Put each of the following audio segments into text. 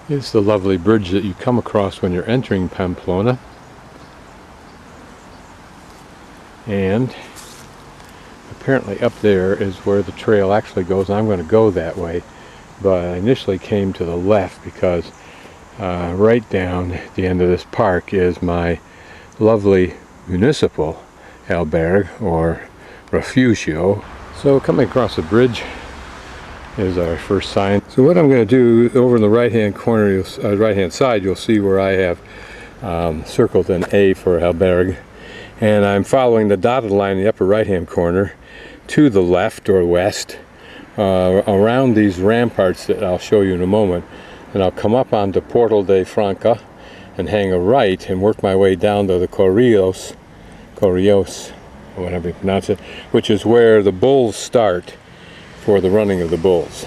is the lovely bridge that you come across when you're entering Pamplona. And apparently up there is where the trail actually goes. I'm going to go that way, but I initially came to the left because right down at the end of this park is my lovely municipal albergue or refugio. So coming across the bridge is our first sign. So what I'm going to do, over in the right hand corner, right hand side, you'll see where I have circled an A for albergue, and I'm following the dotted line in the upper right hand corner to the left or west around these ramparts that I'll show you in a moment, and I'll come up onto Portal de Franca and hang a right and work my way down to the Corrillos, whatever you pronounce it, which is where the bulls start for the running of the bulls.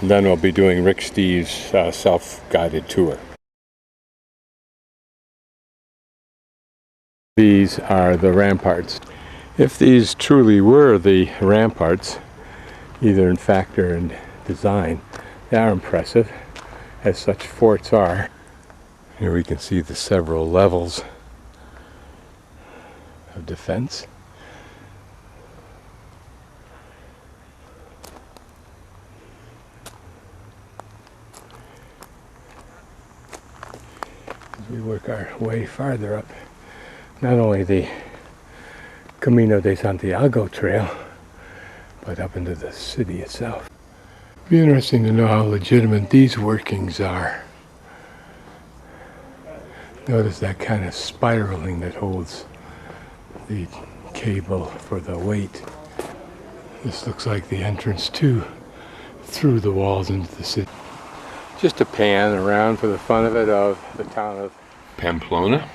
And then I'll be doing Rick Steve's self-guided tour. These are the ramparts. If these truly were the ramparts, either in fact or in design, they are impressive, as such forts are. Here we can see the several levels of defense. As we work our way farther up, not only the Camino de Santiago trail, but up into the city itself. It'd be interesting to know how legitimate these workings are. Notice that kind of spiraling that holds the cable for the weight. This looks like the entrance through the walls into the city. Just a pan around for the fun of it of the town of Pamplona.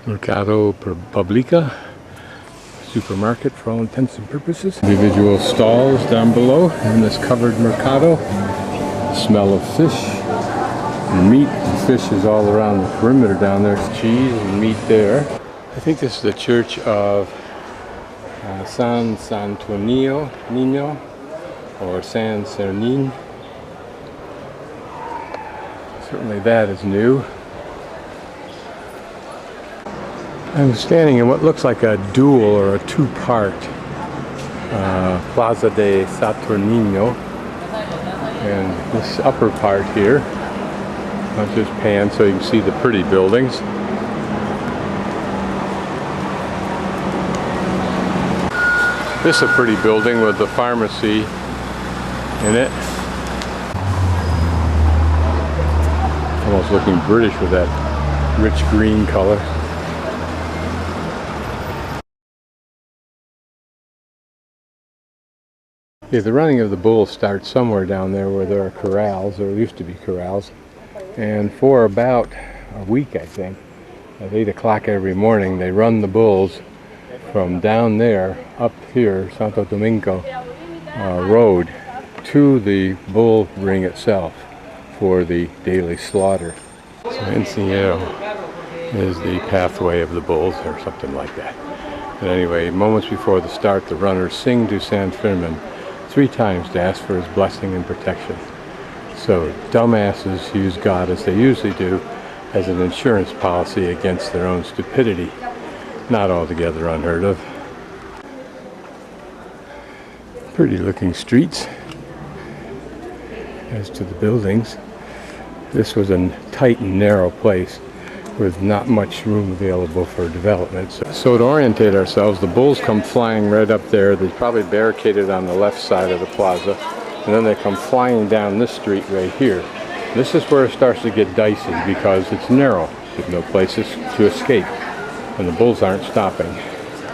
Mercado Publica, supermarket for all intents and purposes. Individual stalls down below in this covered mercado. The smell of fish and meat. And fish is all around the perimeter down there. Cheese and meat there. I think this is the church of San Antonio Nino or San Fermin. Certainly that is new. I'm standing in what looks like a dual or a two-part Plaza de Saturnino, and this upper part here, I'll just pan so you can see the pretty buildings. This is a pretty building with the pharmacy in it. Almost looking British with that rich green color. Yeah, the running of the bulls starts somewhere down there where there are corrals, or used to be corrals, and for about a week, I think, at 8 o'clock every morning, they run the bulls from down there up here, Santo Domingo Road, to the bull ring itself for the daily slaughter. So Enciniero is the pathway of the bulls, or something like that. But anyway, moments before the start, the runners sing to San Fermin 3 times to ask for his blessing and protection. So dumbasses use God, as they usually do, as an insurance policy against their own stupidity. Not altogether unheard of. Pretty looking streets. As to the buildings, this was a tight and narrow place with not much room available for development. So to orientate ourselves, the bulls come flying right up there. They probably barricaded on the left side of the plaza, and then they come flying down this street right here. This is where it starts to get dicey because it's narrow. There's no places to escape, and the bulls aren't stopping.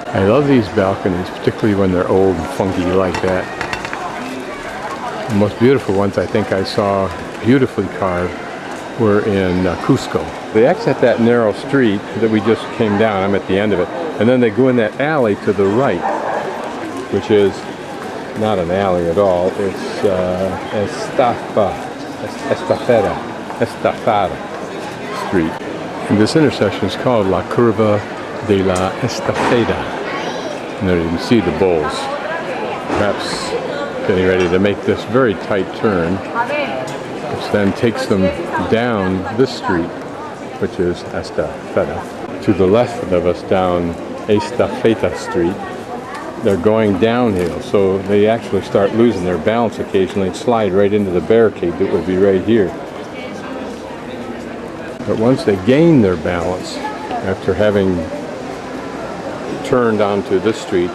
I love these balconies, particularly when they're old and funky like that. The most beautiful ones I think I saw, beautifully carved, were in Cusco. They exit that narrow street that we just came down. I'm at the end of it. And then they go in that alley to the right, which is not an alley at all. It's Estafada Street. And this intersection is called La Curva de la Estafeta. And there you can see the bulls. Perhaps getting ready to make this very tight turn, which then takes them down this street, which is Estafeta. To the left of us down Estafeta Street, they're going downhill, so they actually start losing their balance occasionally and slide right into the barricade that would be right here. But once they gain their balance, after having turned onto this street,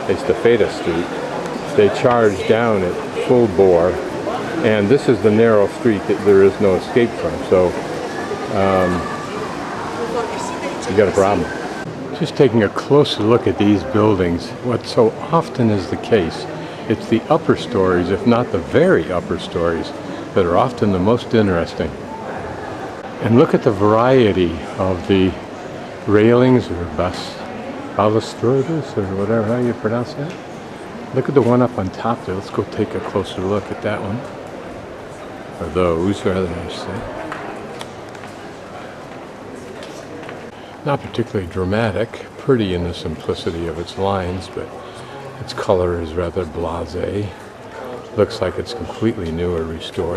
Estafeta Street, they charge down at full bore, and this is the narrow street that there is no escape from, so you got a problem. Just taking a closer look at these buildings, what so often is the case, it's the upper stories, if not the very upper stories, that are often the most interesting. And look at the variety of the railings or balustrades or whatever, how you pronounce that. Look at the one up on top there. Let's go take a closer look at that one. Or those, rather, I should say. Not particularly dramatic, pretty in the simplicity of its lines, but its color is rather blasé. Looks like it's completely new or restored.